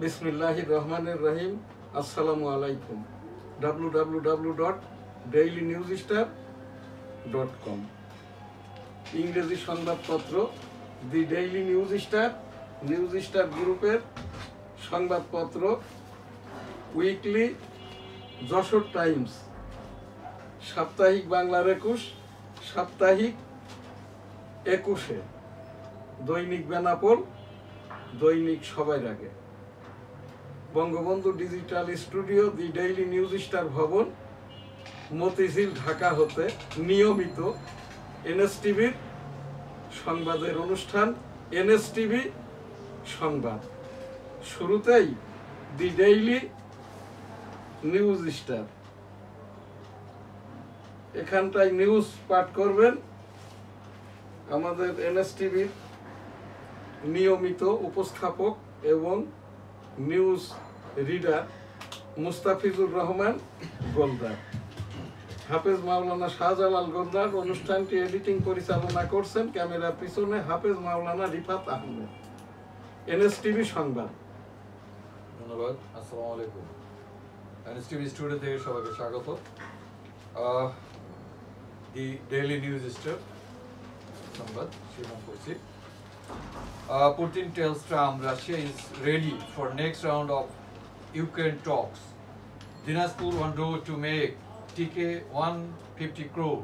বিসমিল্লাহির রহমানির রহিম। আসসালামু আলাইকুম। www.dailynewsstar.com ইংরেজি সংবাদপত্র দি ডেইলি নিউজ স্টার গ্রুপের সংবাদপত্র উইকলি যশোর টাইমস, সাপ্তাহিক বাংলার 21, সাপ্তাহিক 21-এ, দৈনিক বেনাপোল, দৈনিক সবার আগে। বঙ্গবন্ধু ডিজিটাল স্টুডিও দি ডেইলি নিউজ স্টার ভবন, মতিঝিল, ঢাকা হতে নিয়মিত এনএসটিভির সংবাদের অনুষ্ঠান এনএসটিভি সংবাদ। শুরুতেই দি ডেইলি নিউজ স্টার, এখানটায় নিউজ পাঠ করবেন আমাদের এনএসটিভির নিয়মিত উপস্থাপক এবং নিউজ রিডার মুস্তাফিজুর রহমান গোলদার। হাফেজ মাওলানা শাহজালাল গোলদার অনুষ্ঠানটি এডিটিং পরিচালনা করছেন। ক্যামেরার পিছনে হাফেজ মাওলানা রিফাত আহমেদ। এনএসটিভি সংবাদ। ধন্যবাদ। আসসালামু আলাইকুম। এনএসটিভি স্টুডিও থেকে সবাইকে স্বাগত। দি ডেইলি নিউজ স্টার সংবাদ শুরু করছি। Putin tells Trump Russia is ready for next round of Ukraine talks. Dinaspur on road to make TK 150 crore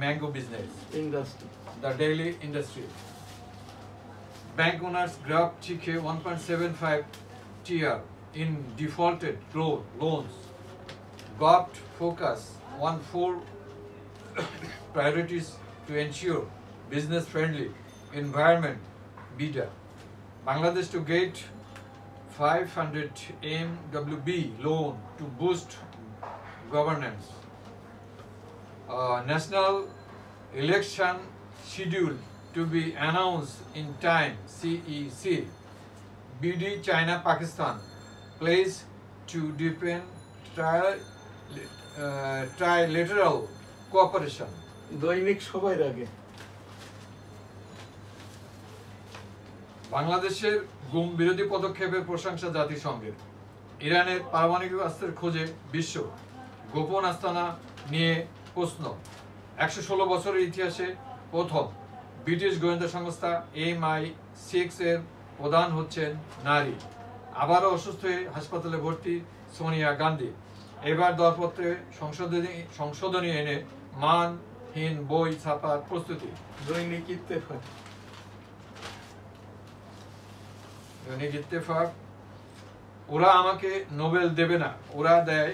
mango business. Industry. The daily industry. Bank owners grab TK 1.75 TR in defaulted loans. GOVT focus on 4 priorities to ensure business-friendly environment. BIDA. Bangladesh to get 500 MWB loan to boost governance. National election schedule to be announced in time. CEC. BD China Pakistan plays to deepen trilateral cooperation. দৈনিক সবার আগে। বাংলাদেশের গুম বিরোধী পদক্ষেপের প্রশংসা জাতিসংঘের। ইরানের পারমাণবিক অস্ত্রের খোঁজে বিশ্ব, গোপন আস্তানা নিয়ে প্রশ্ন। 116 বছরের ইতিহাসে প্রথম ব্রিটিশ গোয়েন্দা সংস্থা MI6 এর প্রধান হচ্ছেন নারী। আবারও অসুস্থ হয়ে হাসপাতালে ভর্তি সোনিয়া গান্ধী। এবার দরপত্রে সংশোধনী এনে মানহীন বই ছাপার প্রস্তুতি। দৈনিক ইত্তেফাক। ওরা আমাকে নোবেল দেবে না, ওরা দেয়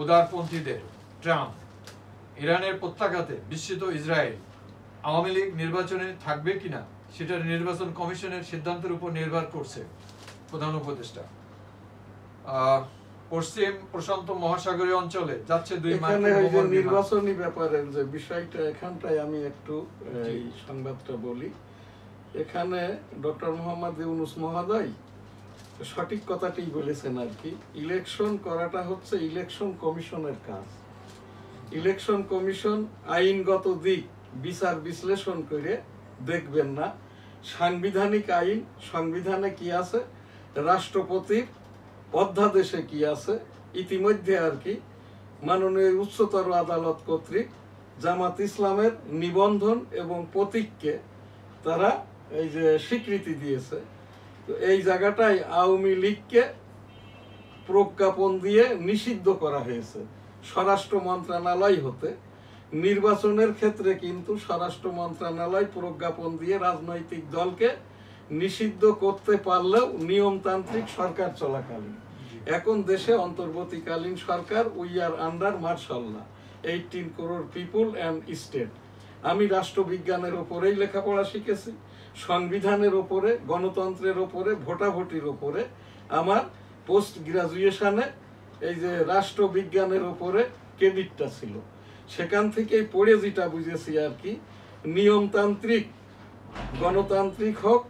উদারপন্থীদের। ট্রাম্প। ইরানের প্রত্যাঘাতে বিস্মিত ইসরায়েল। আওয়ামী লীগ নির্বাচনে থাকবে কিনা সেটা নির্বাচন কমিশনের সিদ্ধান্তের উপর নির্ভর করছে। প্রধান উপদেষ্টা। পশ্চিম প্রশান্ত মহাসাগরীয় অঞ্চলে যাচ্ছে 2 মার্কিন নির্বাচনী ব্যাপারের যে বিষয়টা, এখানটায় আমি একটু এই সংবাদটা বলি। এখানে ডক্টর মোহাম্মদ ইউনূস মহোদয় সঠিক কথাটি বলেছেন আর কি। ইলেকশন করাটা হচ্ছে ইলেকশন কমিশনের কাজ। ইলেকশন কমিশন আইনগত দিক বিচার বিশ্লেষণ করে দেখবেন না সাংবিধানিক আইন, সংবিধানে কি আছে, রাষ্ট্রপতির অধ্যাদেশে কি আছে। ইতিমধ্যে আর কি মাননীয় উচ্চতর আদালত কর্তৃক জামাত ইসলামের নিবন্ধন এবং প্রতীককে তারা এই যে স্বীকৃতি দিয়েছে। তো এই জায়গাটায় আওয়ামী লীগকে প্রজ্ঞাপন দিয়ে নিষিদ্ধ করা হয়েছে স্বরাষ্ট্র মন্ত্রণালয় হতে। নির্বাচনের ক্ষেত্রে কিন্তু স্বরাষ্ট্র মন্ত্রণালয় প্রজ্ঞাপন দিয়ে রাজনৈতিক দলকে নিষিদ্ধ করতে পারলেও নিয়মতান্ত্রিক সরকার চলাকালীন। এখন দেশে অন্তর্বর্তীকালীন সরকার, we are under martial law, 18 crore people and state. আমি রাষ্ট্রবিজ্ঞানের ওপরেই লেখাপড়া শিখেছি, সংবিধানের ওপরে, গণতন্ত্রের ওপরে, ভোটাভুটির ওপরে আমার পোস্ট গ্রাজুয়েশনে এই যে রাষ্ট্রবিজ্ঞানের ওপরে ক্রেডিটটা ছিল। সেখান থেকেই পড়ে যেটা বুঝেছি আর কি, নিয়মতান্ত্রিক, গণতান্ত্রিক হোক,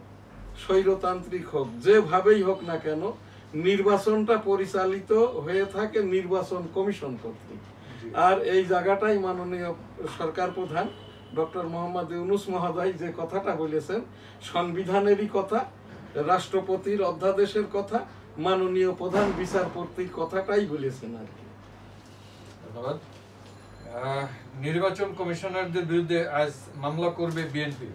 স্বৈরতান্ত্রিক হোক, যেভাবেই হোক না কেন, নির্বাচনটা পরিচালিত হয়ে থাকে নির্বাচন কমিশন কর্তৃক। আর এই জায়গাটাই মাননীয় সরকার প্রধান ডক্টর মোহাম্মদ ইউনূস মহোদয় যে কথাটা বলেছেন, সংবিধানেরই কথা, রাষ্ট্রপতির অধ্যাদেশের কথা, মাননীয় প্রধান বিচারপতির কথাটাই বলেছেন আর কি। ধন্যবাদ। নির্বাচন কমিশনারদের বিরুদ্ধে আজ মামলা করবে বিএনপি।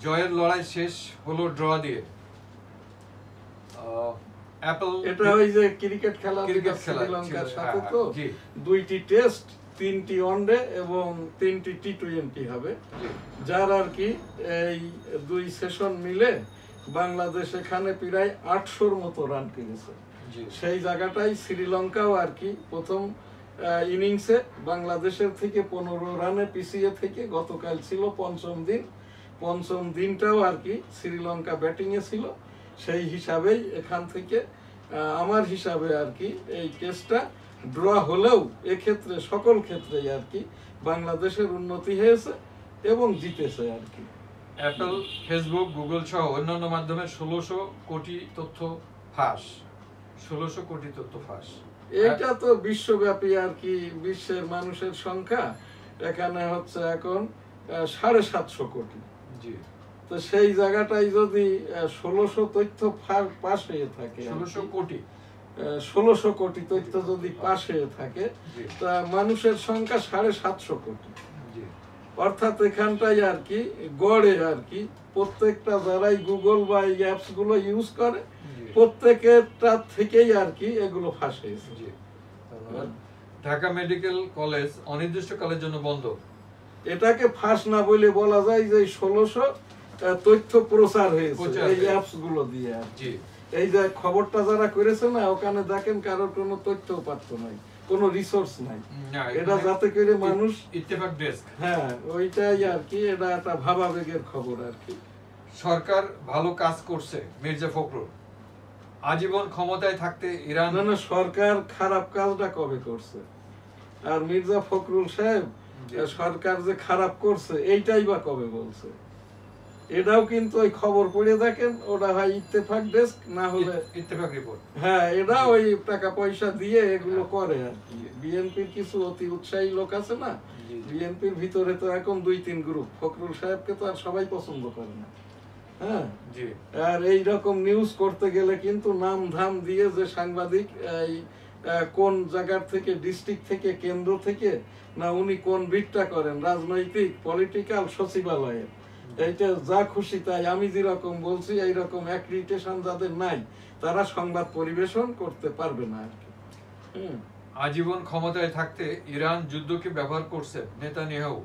জয়ের লড়াই শেষ হলো ড্র দিয়ে। অ্যাপল এটা ওই যে ক্রিকেট খেলা শ্রীলঙ্কার সাথে তো 2টি টেস্ট, 3টি ওয়ানডে এবং 3টি টি20 হবে, যার আর কি এই 2 সেশন মিলে বাংলাদেশ এখানে প্রায় 800-র মতো রান করেছে। সেই জায়গাটাই শ্রীলঙ্কাও আর কি প্রথম ইনিংসে বাংলাদেশের থেকে 15 রানে পিছিয়ে থেকে গতকাল ছিল পঞ্চম দিনটাও আর কি শ্রীলঙ্কা ব্যাটিংয়ে ছিল। সেই হিসাবেই এখান থেকে আমার হিসাবে আর কি এই টেস্টটা ড্র হলেও এক্ষেত্রে সকল ক্ষেত্রেই আর কি বাংলাদেশের উন্নতি হয়েছে এবং জিতেছে আর কি। অ্যাপল, ফেসবুক, গুগল সহ অন্যান্য মাধ্যমে 1600 কোটি তথ্য ফাঁস। 1600 কোটি তথ্য ফাঁস। এইটা তো বিশ্বব্যাপী আর কি, বিশ্বের মানুষের সংখ্যা এখানে হচ্ছে এখন 750 কোটি। জি। তো সেই জায়গাটাই যদি 1600 তথ্য পাশ হয়ে থাকে, 1600 কোটি তথ্য যদি পাশ হয়ে থাকে, তা মানুষের সংখ্যা 750 কোটি। অর্থাৎ এখানটাই আর কি গড়ে আর কি প্রত্যেকটা যারাই গুগল বা এই অ্যাপস গুলো ইউজ করে প্রত্যেকটা থেকেই আর কি এগুলো ফাঁস হয়েছে। ঢাকা মেডিকেল কলেজ অনির্দিষ্টকালের জন্য বন্ধ। এটাকে ফাঁস না বলে বলা যায় যে 1600 তথ্য প্রচার হয়েছে এই অ্যাপস গুলো দিয়ে আর কি। এই যে খবরটা যারা করেছে না, ওখানে দেখেন কারোর কোনো তথ্য পাত্র নাই, কোনো রিসোর্স নাই, এটা যাতে করে মানুষ ইত্তেফাক ডেস্ক, হ্যাঁ ওইটাই আর কি, এটা একটা ভাবাবেগের খবর আর কি। সরকার ভালো কাজ করছে মির্জা ফখরুল। আজীবন ক্ষমতায় থাকতে ইরান, না সরকার খারাপ কাজটা কবে করছে? আর মির্জা ফখরুল সাহেব সরকার যে খারাপ করছে এইটাই বা কবে বলছে? এটাও কিন্তু ওই খবর পড়ে দেখেন, ওটা হয় ইত্তেফাক ডেস্ক, না হলে ইত্তেফাক রিপোর্ট। হ্যাঁ, এটা ওই টাকা পয়সা দিয়ে এগুলো করে আর কি। বিএনপির কিছু অতি উৎসাহী লোক আছে না, বিএনপির ভিতরে তো এখন 2-3 গ্রুপ। ফখরুল সাহেবকে তো আর সবাই পছন্দ করে না। হ্যাঁ, আর এইরকম নিউজ করতে গেলে কিন্তু নাম ধাম দিয়ে যে সাংবাদিক এই কোন জায়গার থেকে, ডিস্ট্রিক্ট থেকে, কেন্দ্র থেকে, না উনি কোন বিটটা করেন, রাজনৈতিক পলিটিক্যাল সচিবালয়ের, এইটা যা খুশি তাই আমি যেরকম বলছি এইরকম অ্যাক্রিডিটেশন যাদের নাই তারা সংবাদ পরিবেশন করতে পারবে না আর কি। আজীবন ক্ষমতায় থাকতে ইরান যুদ্ধকে ব্যবহার করছে নেতানিয়াহু।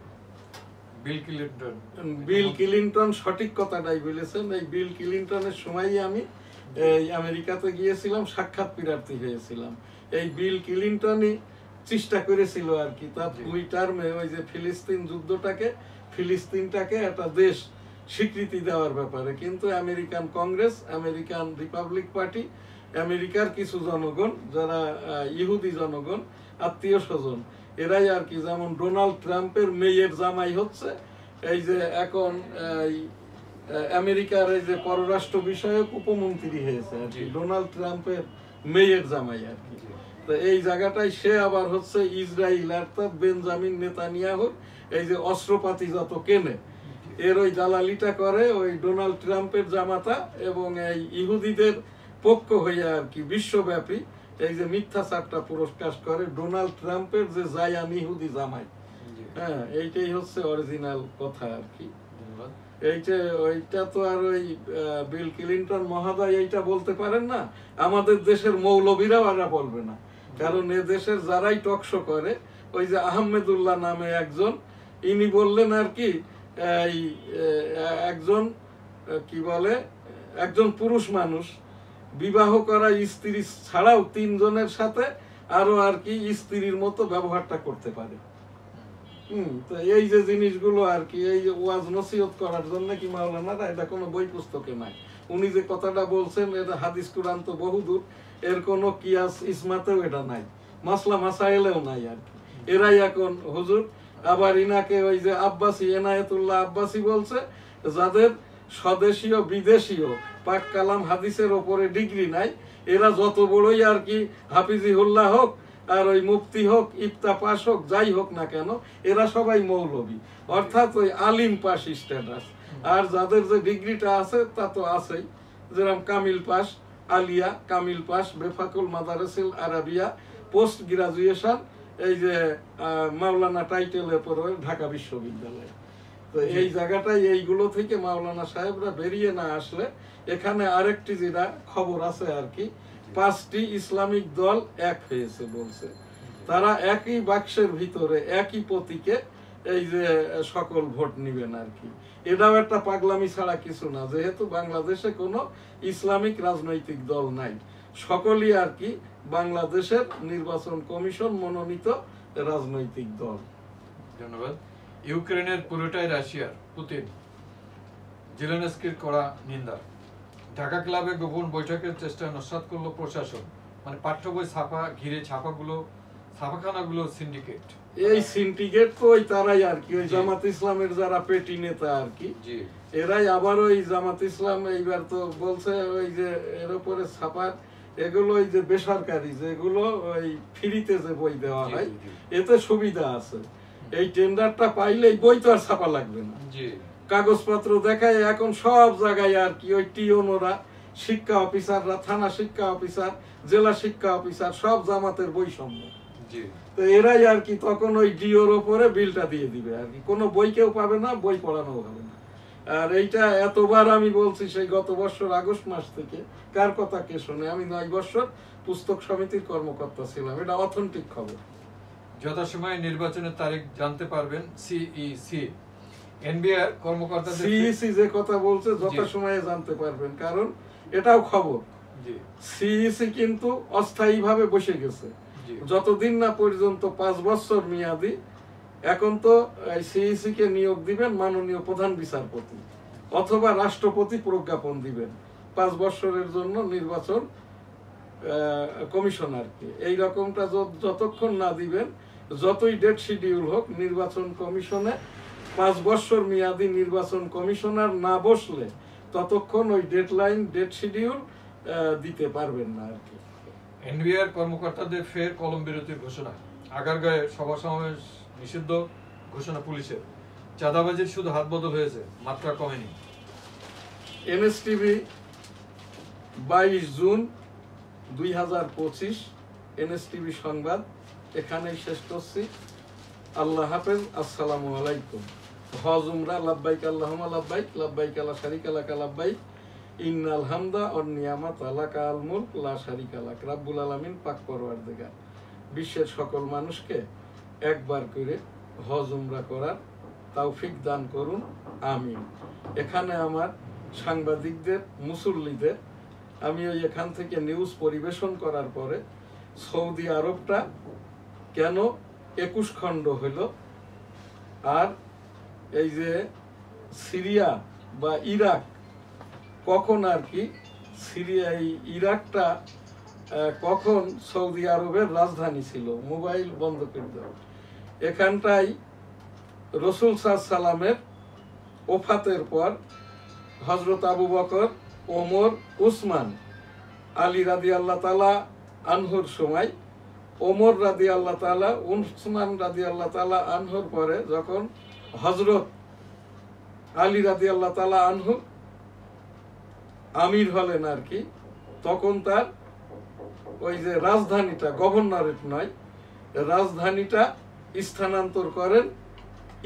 বিল ক্লিনটন সঠিক কথাটাই বলেছেন। এই বিল ক্লিনটনের সময়ই আমি এই আমেরিকাতে গিয়েছিলাম, সাক্ষাৎ প্রার্থী হয়েছিলাম। এই বিল ক্লিনটনই চেষ্টা করেছিল আর কি তার 2 টার্মে ওই যে ফিলিস্তিনটাকে একটা দেশ স্বীকৃতি দেওয়ার ব্যাপারে, কিন্তু American Congress, American Republic party, আমেরিকার কিছু জনগণ যারা ইহুদি জনগণ, আত্মীয় স্বজন, এরাই আর কি, যেমন ডোনাল্ড ট্রাম্পের মেয়ের জামাই হচ্ছে এই যে এখন আমেরিকার এই যে পররাষ্ট্র বিষয়ক উপমন্ত্রী হয়েছে আর কি, ডোনাল্ড ট্রাম্পের মেয়ের জামাই আর কি। তো এই জায়গাটাই সে আবার হচ্ছে ইসরায়েল অর্থাৎ বেঞ্জামিন নেতানিয়াহুর এই যে অস্ত্রপাতি যত কেনে এর ওই দালালিটা করে ওই ডোনাল্ড ট্রাম্পের জামাতা, এবং এই ইহুদিদের পক্ষ হয়ে আর কি বিশ্বব্যাপী এই যে মিথ্যাচারটা পুরস্কার করে ডোনাল্ড ট্রাম্পের যে জায়ান ইহুদি জামাই। হ্যাঁ, এইটাই হচ্ছে অরিজিনাল কথা আর কি। ওইটা তো আর ওই বিল ক্লিনটন মহোদয় এইটা বলতে পারেন না, আমাদের দেশের মৌলবীরাও আর বলবে না, কারণ এ দেশের যারাই টকশো করে ওই যে আহমেদুল্লাহ নামে একজন, ইনি বললেন আর কি এই একজন কি বলে একজন পুরুষ মানুষ বিবাহ করা স্ত্রী ছাড়াও 3 জনের সাথে আরো আর কি স্ত্রীর মতো ব্যবহারটা করতে পারে। তো এই যে জিনিসগুলো আর কি, এই যে ওয়াজ নসিহত করার জন্য কি মাওলানারা, এটা কোনো বই পুস্তকে নাই। উনি যে কথাটা বলছেন এটা হাদিস কুরআন তো বহুদূর, এর কোনো কিয়াস ইসমাতেও এটা নাই, মাসলা মাসাইলেও নাই আর কি। এরাই এখন হুজুর আবার ইনাকে ওই যে আব্বাসী, এনায়েতুল্লাহ আব্বাসী বলছে, যাদের স্বদেশীয় বিদেশীয় পাক কালাম হাদিসের ওপরে ডিগ্রি নাই, এরা যত বড়ই আর কি হাফিজিহুল্লাহ হোক আর ওই মুফতি হোক, ইফতা পাস হোক, যাই হোক না কেন, এরা সবাই মৌলবী, অর্থাৎ ওই আলিম পাস স্ট্যাটাস। আর যাদের যে ডিগ্রিটা আছে তা তো আছেই, যেরকম Kamil pass, Alia, Kamil pass, Befaqul Madarisil Arabia, post graduation, এই যে মাওলানা টাইটেলের পরে ঢাকা বিশ্ববিদ্যালয়। তো এই জায়গাটায় এইগুলো থেকে মাওলানা সাহেবরা বেরিয়ে না আসলে এখানে আরেকটি যেটা খবর আছে আর কি, 5টি ইসলামিক দল এক হয়েছে বলছে, তারা একই বাক্সের ভিতরে একই প্রতীকে এই যে সকল ভোট নিবেন আর কি। এটাও একটা পাগলামি ছাড়া কিছু না, যেহেতু বাংলাদেশে কোনো ইসলামিক রাজনৈতিক দল নাই, সকলই আর কি বাংলাদেশের নির্বাচন কমিশন মনোনীত রাজনৈতিক দল। ধন্যবাদ। ইউক্রেনের পুরোটাই রাশিয়ার, পুতিন, জেলেনস্কির করা নিন্দা। ঢাকা ক্লাবে গোপন বৈঠকের চেষ্টা নস্যাৎ করলো প্রশাসন, মানে পাঠ্য বই ছাপা ঘিরে ছাপাখানাগুলো সিন্ডিকেট। এই সিন্ডিকেট তো ওই তারাই আর কি, ওই জামাত ইসলামের যারা পেটি নেতা আর কি, এরাই আবার ওই জামাত ইসলাম এইবার তো বলছে ওই যে এর উপরে ছাপার এগুলো ওই যে বেসরকারি যেগুলো ওই ফ্রিতে যে বই দেওয়া হয় এতে সুবিধা আছে, এই টেন্ডারটা পাইলেই বই তো আর ছাপা লাগবে না, কাগজপত্র দেখায় এখন সব জায়গায় আর কি ওই টিওনরা, শিক্ষা অফিসাররা, থানা শিক্ষা অফিসার, জেলা শিক্ষা অফিসার সব জামাতের বই সম্ভব। তো এরাই আর কি তখন ওই ডিওর ওপরে বিলটা দিয়ে দিবে আর কি, কোনো বই কেউ পাবে না, বই পড়ানো হবে না। আর এইটা এতবার আমি বলছি সেই গত বছর আগস্ট মাস থেকে, কার কথা কে শোনে, আমি 9 বছর পুস্তক সমিতির কর্মকর্তা ছিলাম, এটা অথেন্টিক খবর। যথাসময়ে নির্বাচনের তারিখ জানতে পারবেন সিইসি। এনবিআর কর্মকর্তাদের সিইসি যে কথা বলছে যথাসময়ে জানতে পারবেন, কারণ এটাও খবর, সিইসি কিন্তু অস্থায়ীভাবে বসে গেছে, যতদিন না পর্যন্ত 5 বছর মেয়াদি। এখন তো সিইসি কে নিয়োগ দিবেন মাননীয় প্রধান বিচারপতি অথবা রাষ্ট্রপতি প্রজ্ঞাপন দিবেন 5 বছরের জন্য নির্বাচন কমিশনারকে। এই রকমটা যতক্ষণ না দিবেন, যতই ডেট শিডিউল হোক, নির্বাচন কমিশনে 5 বছর মেয়াদি নির্বাচন কমিশনার না বসলে ততক্ষণ ওই ডেডলাইন, ডেট শিডিউল দিতে পারবেন না আর কি। এনবিআর কর্মকর্তাদের ফের কলম বিরতির ঘোষণা। আগারগাঁয়ে সভা সমাবেশ নিষিদ্ধ ঘোষণা পুলিশের। চাঁদাবাজির শুধু হাত বদল হয়েছে, মাত্রা কমেনি। এনএসটিভি 22 জুন 2025, এনএসটিভি সংবাদ এখানেই শেষ করছি। আল্লাহ হাফেজ, আসসালামু আলাইকুম। হজ উমরা লাব্বাইক আল্লাহুম্মা লাব্বাইক, লাব্বাইক লা শারীকা লাকা লাব্বাইক, ইন্নাল হামদা ওয়ান নিয়ামাত লাকা আল মুলক লা শারীকা লাক। রাব্বুল আলামিন পাক পরওয়ারদিগার বিশ্বের সকল মানুষকে একবার করে হজ উমরা করার তৌফিক দান করুন, আমিন। এখানে আমার সাংবাদিকদের, মুসল্লিদের, আমি ওই এখান থেকে নিউজ পরিবেশন করার পরে সৌদি আরবটা কেন 21 খণ্ড হইল, আর এই যে সিরিয়া বা ইরাক কখন আর কি, সিরিয়া এই ইরাকটা কখন সৌদি আরবের রাজধানী ছিল, মোবাইল বন্ধ করে দেওয়া। এখানটাই রসুল সাল্লামের ওফাতের পর হযরত আবু বকর, ওমর, উসমান, আলী রাদিয়াল্লাহু তাআলা আনহুর সময়, ওমর রাদিয়াল্লাহু তাআলা, উসমান রাদিয়াল্লাহু তাআলা আনহুর পরে যখন হযরত আলী রাদিয়াল্লাহু তাআলা আনহু আমির হলেন আর কি, তখন তার ওই যে রাজধানীটা, গভর্নরেট নয়, রাজধানীটা স্থানান্তর করেন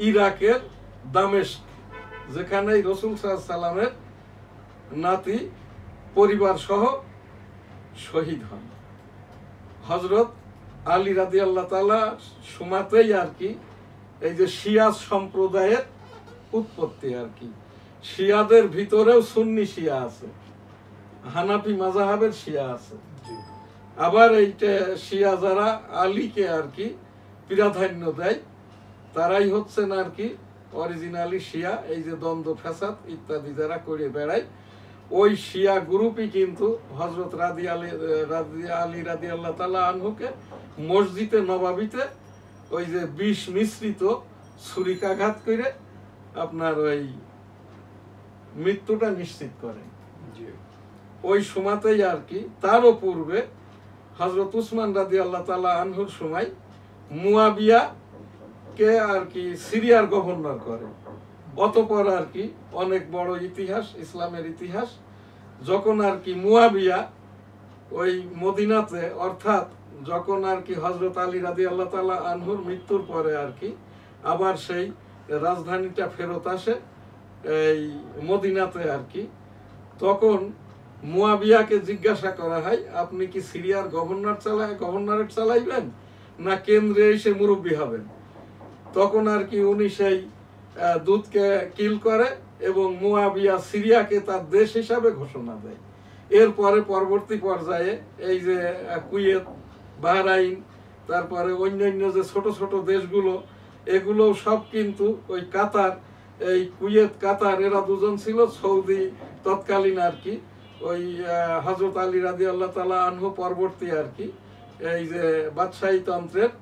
ইরাকের দামেস্ক, যেখানে রাসূল সাল্লাল্লাহু আলাইহি সাল্লামের নাতি পরিবার সহ শহীদ হন। হযরত আলী রাদিয়াল্লাহু তাআলা সুমাতেই আর কি এই যে শিয়া সম্প্রদায়ের উৎপত্তি আর কি। শিয়াদের ভিতরেও সুন্নি শিয়া আছে, হানাফি মাযহাবের শিয়া আছে, আবার এইটা শিয়া যারা আলীকে আর কি প্রাধান্য দেয় তারাই হচ্ছেন আর কি অরিজিনালি শিয়া। এই যে দ্বন্দ্ব ফ্যাসাদ ইত্যাদি যারা করে বেড়ায়, ওই শিয়া গ্রুপই কিন্তু হযরত আলী রাদিয়াল্লাহু তাআলা আনহুকে মসজিদে নববীতে ওই যে বিষ মিশ্রিত ছুরিকাঘাত করে আপনার ওই মৃত্যুটা নিশ্চিত করেন। ওই সময়তেই আর কি, তারও পূর্বে হযরত উসমান রাদিয়াল্লাহু তাআলা আনহুর সময় মুয়াবিয়া কে আর কি সিরিয়ার গভর্নর করে। অতঃপর আর কি অনেক বড় ইতিহাস, ইসলামের ইতিহাস, যখন আর কি মুয়াবিয়া ওই মদিনাতে, অর্থাৎ যখন আর কি হযরত আলী রাদিয়াল্লাহু তাআলা আনহুর মৃত্যুর পরে আর কি আবার সেই রাজধানীটা ফেরত আসে এই মদিনাতে আর কি, তখন মুয়াবিয়াকে জিজ্ঞাসা করা হয়, আপনি কি সিরিয়ার গভর্নরেট চালাইবেন না কেন্দ্রে এসে মুরব্বী হবেন? তখন আর কি উনি সেই দূতকে কিল করে এবং মুয়াবিয়া সিরিয়াকে তার দেশ হিসাবে ঘোষণা দেয়। এরপরে পরবর্তী পর্যায়ে এই যে কুয়েত, বাহরাইন, তারপরে অন্যান্য যে ছোট ছোট দেশগুলো, এগুলো সব কিন্তু ওই কাতার, এই কুয়েত কাতার এরা দুজন ছিল সৌদি তৎকালীন আর কি ওই হযরত আলী রাদিয়াল্লাহু তাআলা আনহু পরবর্তী আর কি এই যে বাদশাহী তন্ত্রের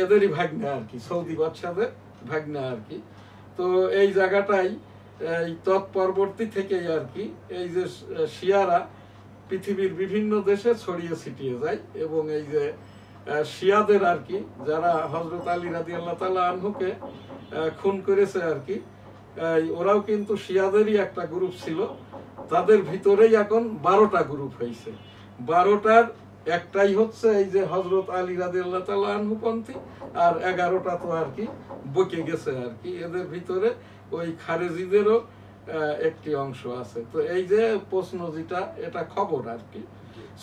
এদেরই ভাগ্নে আর কি, সৌদি বাদশাদের ভাগ্নে আর কি। তো এই জায়গাটাই এই তৎপরবর্তী থেকেই আর কি এই যে শিয়ারা পৃথিবীর বিভিন্ন দেশে ছড়িয়ে ছিটিয়ে যায় এবং এই যে শিয়াদের আর কি যারা হযরত আলী রাদিয়াল্লাহু তাআলা আনহুকে খুন করেছে আর কি, ওরাও কিন্তু শিয়াদেরই একটা গ্রুপ ছিল। তাদের ভিতরেই এখন 12টা গ্রুপ হয়েছে। 12টার একটাই হচ্ছে এই যে হযরত আলী রাদিয়াল্লাহু তাআলা আনহু পন্থী, আর 11টা তো আর কি বকে গেছে আর কি। এদের ভিতরে ওই খারেজিদেরও একটি অংশ আছে। তো এই যে প্রশ্ন যেটা, এটা খবর আর কি,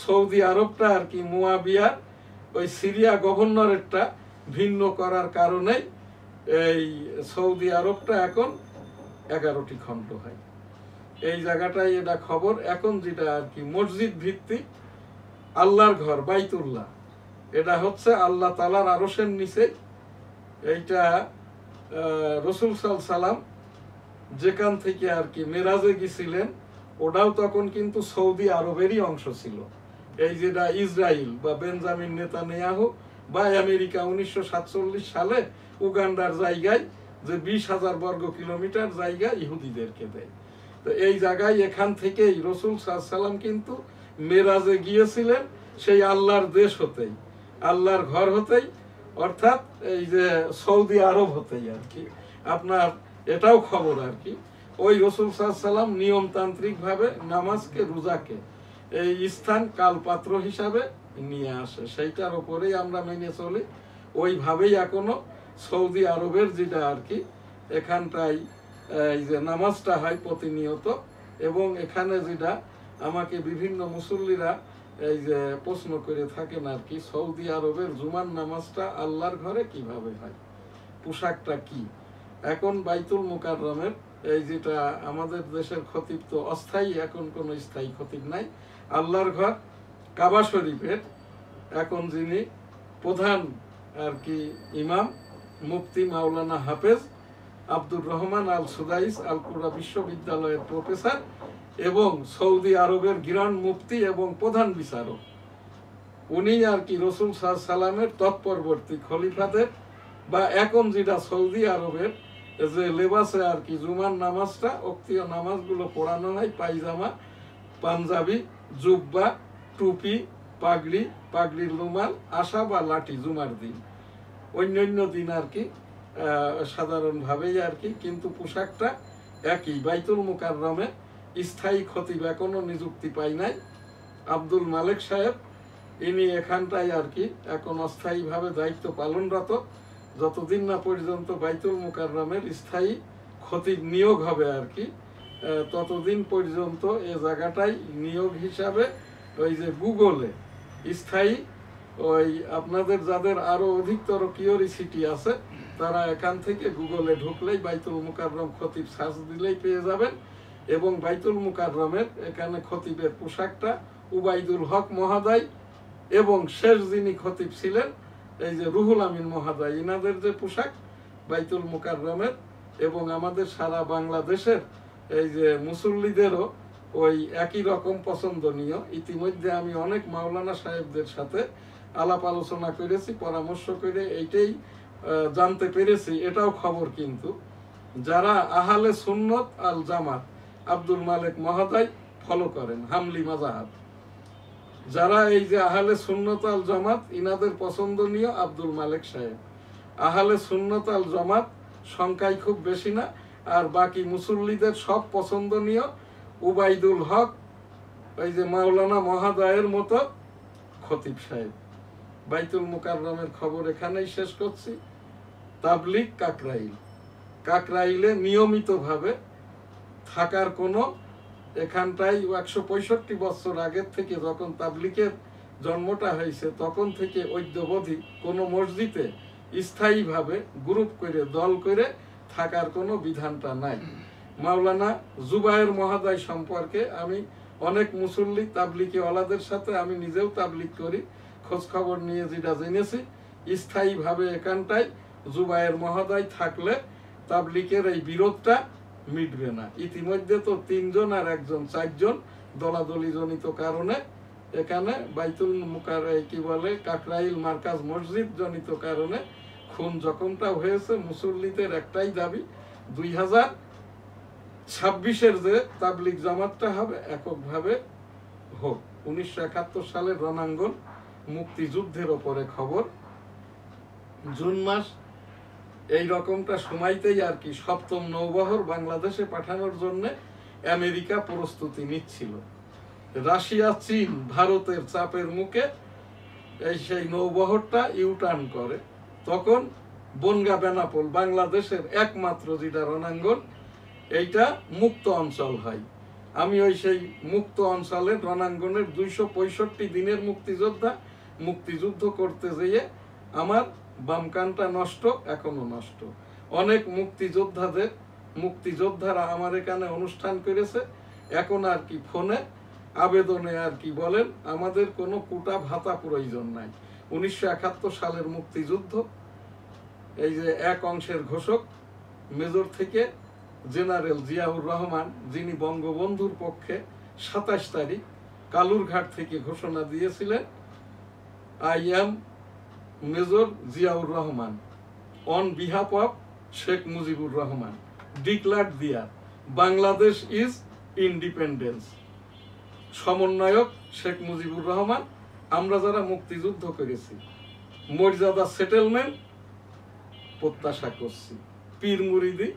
সৌদি আরবটা আর কি মুয়াবিয়ার ওই সিরিয়া গভর্নরেটটা ভিন্ন করার কারণে এই সৌদি আরবটা এখন 11টি খণ্ড হয়। এই জায়গাটাই এটা খবর। এখন যেটা আর কি মসজিদ ভিত্তিক আল্লাহর ঘর বাইতুল্লাহ, এটা হচ্ছে আল্লাহ তাআলার আরশের নিচে। এইটা রাসূল সাল্লাল্লাহু আলাইহি সাল্লাম যেখান থেকে আর কি মেরাজে গিয়েছিলেন, ওটাও তখন কিন্তু সৌদি আরবেরই অংশ ছিল। এই যেটা ইসরায়েল বা বেঞ্জামিন নেতানিয়াহু বা আমেরিকা 1947 সালে উগান্ডার জায়গায় যে 20,000 বর্গ কিলোমিটার জায়গা ইহুদিদেরকে দেয়। তো এই জায়গায় এখান থেকেই রাসূল সাল্লাল্লাহু আলাইহি সাল্লাম কিন্তু মেরাজে গিয়েছিলেন সেই আল্লাহর দেশ হতেই, আল্লাহর ঘর হতেই, অর্থাৎ এই যে সৌদি আরব হতেই আর কি। আপনার এটাও খবর আর কি, ওই রাসূল সাল্লাল্লাহু আলাইহি সাল্লাম নিয়মতান্ত্রিক ভাবে নামাজকে, রোজাকে এই স্থান কালপাত্র হিসাবে নিয়ে আসে, সেইটার উপরেই আমরা মেনে চলি। ওইভাবেই এখনো সৌদি আরবের যেটা আর কি এখানটাই এই যে নামাজটা হয় প্রতিনিয়ত। এবং এখানে যেটা আমাকে বিভিন্ন মুসল্লিরা এই যে প্রশ্ন করে থাকেন আর কি, সৌদি আরবের জুমার নামাজটা আল্লাহর ঘরে কিভাবে হয়, পোশাকটা কি? এখন বাইতুল মুকাররমের এই যেটা আমাদের দেশের খতিব তো অস্থায়ী, এখন কোনো স্থায়ী খতিব নাই। আল্লাহর ঘর কাবা শরীফের এখন যিনি প্রধান আর কি ইমাম, মুফতি মাওলানা হাফেজ আব্দুর রহমান আল সুদাইস আল কুরা বিশ্ববিদ্যালয়ের প্রফেসর এবং সৌদি আরবের গ্র্যান্ড মুফতি এবং প্রধান বিচারক, উনি আর কি রাসূল সাল্লাল্লাহু আলাইহি সাল্লামের তৎপরবর্তী খলিফাদের বা এখন যেটা সৌদি আরবের যে লেবাসে আর কি জুমার নামাজটা, ওক্তীয় নামাজগুলো পড়ানো হয়, পায়জামা, পাঞ্জাবি, জুব্বা, টুপি, পাগড়ি, পাগড়ির রুমাল, আশা বা লাঠি জুমার দিন, অন্যান্য দিন আর কি সাধারণভাবেই আর কি, কিন্তু পোশাকটা একই। বাইতুল মুকাররমে স্থায়ী খতিব এখনো নিযুক্তি পাই নাই। আব্দুল মালেক সাহেব ইনি এখানটায় আর কি এখন অস্থায়ীভাবে দায়িত্ব পালনরত। যতদিন না পর্যন্ত বাইতুল মুকাররমের স্থায়ী খতিব নিয়োগ হবে আর কি, ততদিন পর্যন্ত এ জায়গাটাই নিয়োগ হিসাবে ওই যে গুগলে স্থায়ী ওই আপনাদের যাদের আরো অধিকতর কিউরিসিটি আছে তারা এখান থেকে গুগলে ঢুকলেই বাইতুল মুকাররম খতিব সার্চ দিলেই পেয়ে যাবেন। এবং বাইতুল মুকাররমের এখানে খতিবের পোশাকটা উবাইদুল হক মহোদয় এবং শেষ যিনি খতিব ছিলেন এই যে রুহুল আমিন মহোদয়, ইনাদের যে পোশাক বাইতুল মুকাররমের এবং আমাদের সারা বাংলাদেশের এই যে মুসল্লিদেরও ওই একই রকম পছন্দনীয়। ইতিমধ্যে আমি অনেক মাওলানা সাহেবদের সাথে আলাপ আলোচনা করেছি, পরামর্শ করে এইটাই জানতে পেরেছি, এটাও খবর কিন্তু যারা আহলে সুন্নত আল জামাত আব্দুল মালেক মহোদয় ফলো করেন, হামলি মাযহাব, যারা এই যে আহলে সুন্নত আল জামাত ইনাদের পছন্দনীয় আব্দুল মালেক সাহেব, আহলে সুন্নত আল জামাত সংখ্যায় খুব বেশি না, আর বাকি মুসল্লিদের সব পছন্দনীয় উবাইদুল হক ওই যে মাওলানা মহাদয়ের মতো খতিব সাহেব। বাইতুল মুকাররমের খবর এখানেই শেষ করছি। তাবলিগ কাকরাইলে নিয়মিতভাবে থাকার কোনো, এখানটাই 165 বছর আগের থেকে যখন তাবলিগের জন্মটা হয়েছে তখন থেকে ঐক্যবোধী কোনো মসজিদে স্থায়ীভাবে গ্রুপ করে দল করে থাকার কোনো বিধানটা নাই। মাওলানা জুবায়ের মহাদয় সম্পর্কে আমি অনেক মুসল্লি তাবলিগি ওয়ালাদের সাথে আমি নিজেও তাবলিগ করি, খোঁজ খবর নিয়ে যেটা জেনেছি, স্থায়ীভাবে এখানটায় জুবায়ের মহাদয় থাকলে তাবলিগের এই বিরোধটা মিটবে না। ইতিমধ্যে তো 3 জন আর 1 জন 4 জন দলাদলি জনিত কারণে এখানে বাইতুল কাকরাইল মার্কাজ মসজিদ জনিত কারণে খুন জখমটা হয়েছে। মুসল্লিদের একটাই দাবি 2026-এর যে তাবলিগ জামাতটা হবে এককভাবে হোক। 1971 সালের রণাঙ্গন মুক্তিযুদ্ধের ওপরে খবর, জুন মাস এই রকমটা সময়তেই আর কি 7ম নৌবহর বাংলাদেশে পাঠানোর জন্য আমেরিকা প্রস্তুতি নিচ্ছিল। রাশিয়া, চীন, ভারতের চাপের মুখে সেই নৌবহরটা ইউটার্ন করে। তখন বনগা বেনাপোল বাংলাদেশের একমাত্র যেটা রণাঙ্গন, এইটা মুক্ত অঞ্চল হয়। আমি ওই সেই মুক্ত অঞ্চলের রণাঙ্গনের 265 দিনের মুক্তিযুদ্ধ করতে যেয়ে আমার বাম কানটা নষ্ট, এখনো নষ্ট। অনেক মুক্তিযোদ্ধারা আমার এখানে অনুষ্ঠান করেছে, এখন আর কি ফোনে আবেদনে আর কি বলেন, আমাদের কোনো কোটা ভাতা প্রয়োজন নাই। 1971 সালের মুক্তিযুদ্ধ, এই যে এক অংশের ঘোষক মেজর থেকে জেনারেল জিয়াউর রহমান, যিনি বঙ্গবন্ধুর পক্ষে 27 তারিখ কালুরঘাট থেকে ঘোষণা দিয়েছিলেন, I am major Ziaur Rahman on behalf of Sheikh Mujibur Rahman declared দিয়ার বাংলাদেশ ইজ ইন্ডিপেন্ডেন্স। সমন্বয়ক শেখ মুজিবুর রহমান। আমরা যারা মুক্তিযুদ্ধ করেছি মর্যাদা সেটেলমেন্ট প্রত্যাশা করছি। পীর মুরিদি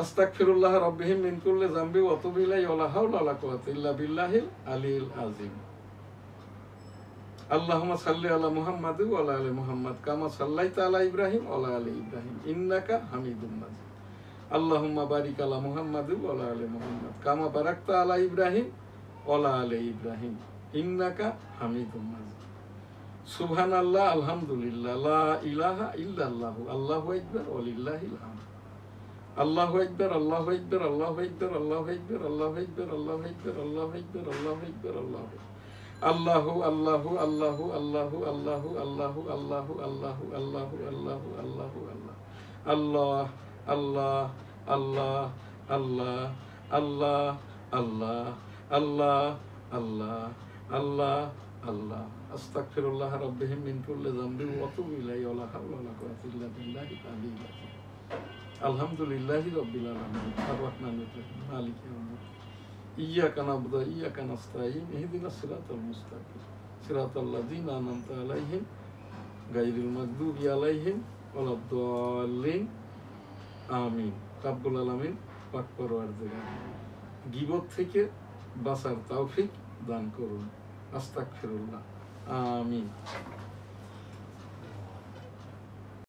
আস্তাগফিরুল্লাহ রাব্বিহিম মিন কুল্লি যামবি ওয়া তুবু ইলাইহি ওয়া লা হাওলা ওয়া লা কুওয়াতা ইল্লা বিল্লাহিল আলিয়্যিল আযীম। আল্লাহুম্মা সাল্লি আলা মুহাম্মাদ ওয়া আলা আলি মুহাম্মাদ কামা সাল্লাইতা আলা ইব্রাহিম ওয়া আলা আলি ইব্রাহিম ইন্নাকা হামিদুম মাজিদ। আল্লাহুম্মা বারিক আলা মুহাম্মাদ ওয়া আলা আলি মুহাম্মাদ কামা বারাকতা আলা ইব্রাহিম ওয়া আলা আলি ইব্রাহিম ইন্নাকা হামিদুম মাজিদ। সুবহানাল্লাহ, আলহামদুলিল্লাহ, লা ইলাহা ইল্লাল্লাহু, আল্লাহু আকবার ওয়া লিল্লাহিল হামদ। আল্লাহু আকবার, আল্লাহু আকবার, আল্লাহু আকবার, আল্লাহু আকবার, আল্লাহু আকবার, আল্লাহু আকবার, আল্লাহু আকবার, আল্লাহু আকবার, আল্লাহু আল্লাহু আল্লাহু আল্লাহু আল্লাহু আল্লাহু আল্লাহু আল্লাহু আল্লাহু আল্লাহু আল্লাহু আল্লাহু আল্লাহ আল্লাহ আল্লাহ আল্লাহ আল্লাহ আল্লাহ আল্লাহ আল্লাহ আল্লাহ আল্লাহ। আস্তাগফিরুল্লাহ রাব্বিহিম মিন কুল্লি যামবিন ওয়া তুবু ইলাইহি ওয়া লা হাওলা ওয়া লা কুওয়াতা ইল্লা বিল্লাহিল আলিয়্যিল আযীম। আলহামদুলিল্লাহি রাব্বিল আলামিন আর রাহমানির রহিম মালিকি ইয়াউমিদ্দিন ইয়্যাকা না'বুদু ওয়া ইয়্যাকা নাস্তাঈন ইহদিনাস সিরাতাল মুস্তাকিম সিরাতাল লাযিনা আন'আমতা আলাইহিম গায়রিল মাগদুবি আলাইহিম ওয়া লাদ-দাল্লিন আমিন। রাব্বুল আলামিন পাক পরওয়ারদিগার গীবত থেকে বাঁচার তৌফিক দান করুন। আস্তাগফিরুল্লাহ, আমিন।